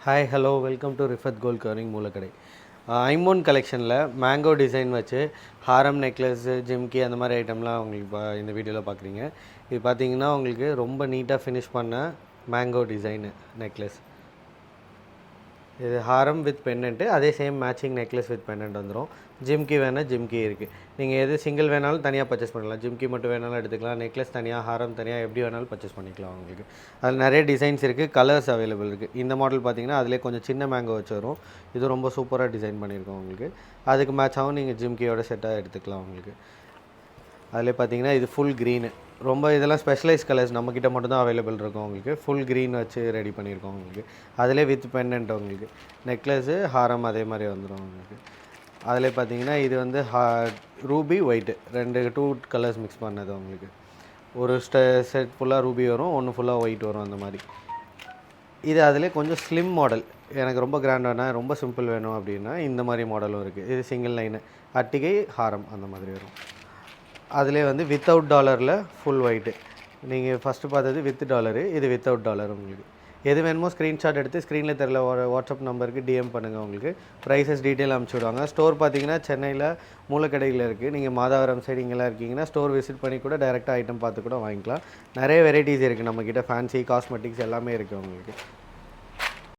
Hi hello welcome to Rifath gold covering மூலக்கடை. ஐமோன் கலெக்ஷனில் மேங்கோ டிசைன் வச்சு ஹாரம் நெக்லஸ்ஸு ஜிம்கி அந்த மாதிரி ஐட்டம்லாம் உங்களுக்கு இந்த வீடியோவில் பார்க்குறீங்க. இது பார்த்தீங்கன்னா உங்களுக்கு ரொம்ப நீட்டாக ஃபினிஷ் பண்ண மேங்கோ டிசைனு நெக்லஸ். இது ஹாரம் வித் பெண்டன்ட்டு, அதே same matching necklace with pendant வந்துடும். ஜிம்கி வேணால் ஜிம்கி இருக்குது. நீங்கள் எது சிங்கிள் வேணாலும் தனியாக பர்ச்சேஸ் பண்ணலாம். ஜிம்கி மட்டும் வேணாலும் எடுத்துக்கலாம். நெக்லஸ் தனியாக, ஹாரம் தனியாக, எப்படி வேணாலும் பர்ச்சேஸ் பண்ணிக்கலாம். உங்களுக்கு அதில் நிறைய டிசைன்ஸ் இருக்குது, கலர்ஸ் அவைலபிள் இருக்குது. இந்த மாடல் பார்த்தீங்கன்னா அதிலே கொஞ்சம் சின்ன மேங்கோ வச்சு வரும். இது ரொம்ப சூப்பராக டிசைன் பண்ணியிருக்கோம் உங்களுக்கு. அதுக்கு மேட்சாகவும் நீங்கள் ஜிம்கியோட செட்டாக எடுத்துக்கலாம். உங்களுக்கு அதிலே பார்த்தீங்கன்னா இது ஃபுல் க்ரீனு, ரொம்ப இதெல்லாம் ஸ்பெஷலைஸ் கலர்ஸ் நம்மக்கிட்ட மட்டும்தான் அவைலபிள் இருக்கும். உங்களுக்கு ஃபுல் க்ரீன் வச்சு ரெடி பண்ணியிருக்கோம். உங்களுக்கு அதிலே வித் பெண்டன்ட், உங்களுக்கு நெக்லஸ்ஸு ஹாரம் அதே மாதிரி வந்துடும். உங்களுக்கு அதிலே பார்த்தீங்கன்னா இது வந்து ruby white, two colours mix பண்ணது. உங்களுக்கு ஒரு செட் ஃபுல்லாக ரூபி வரும், ஒன்று ஃபுல்லாக ஒயிட் வரும். அந்த மாதிரி இது அதிலே கொஞ்சம் ஸ்லிம் மாடல். எனக்கு ரொம்ப கிராண்ட் வேணாம், ரொம்ப சிம்பிள் வேணும் அப்படின்னா இந்த மாதிரி மாடலும் இருக்குது. இது சிங்கிள் லைனு, அட்டிகை ஹாரம் அந்த மாதிரி வரும். அதிலே வந்து வித்தவுட் டாலரில் ஃபுல் ஒயிட்டு. நீங்கள் ஃபஸ்ட்டு பார்த்தது வித் டாலரு, இது வித்தவுட் டாலர். உங்களுக்கு எது வேணுமோ ஸ்க்ரீன்ஷாட் எடுத்து ஸ்க்ரீனில் தெரியல வாட்ஸ்அப் நம்பருக்கு டிஎம் பண்ணுங்கள். உங்களுக்கு ப்ரைஸஸ் டீட்டெயில் அனுப்பிச்சி விடுவாங்க. ஸ்டோர் பார்த்தீங்கன்னா சென்னையில் மூலக்கடையில் இருக்குது. நீங்கள் மாதாவரம் சைடு இங்கெல்லாம் இருக்கீங்கன்னா ஸ்டோர் விசிட் பண்ணி கூட டைரெக்டாக ஐட்டம் பார்த்து கூட வாங்கிக்கலாம். நிறைய வெரைட்டிஸ் இருக்குது நம்மக்கிட்ட, ஃபேன்சி காஸ்மெட்டிக்ஸ் எல்லாமே இருக்குது. உங்களுக்கு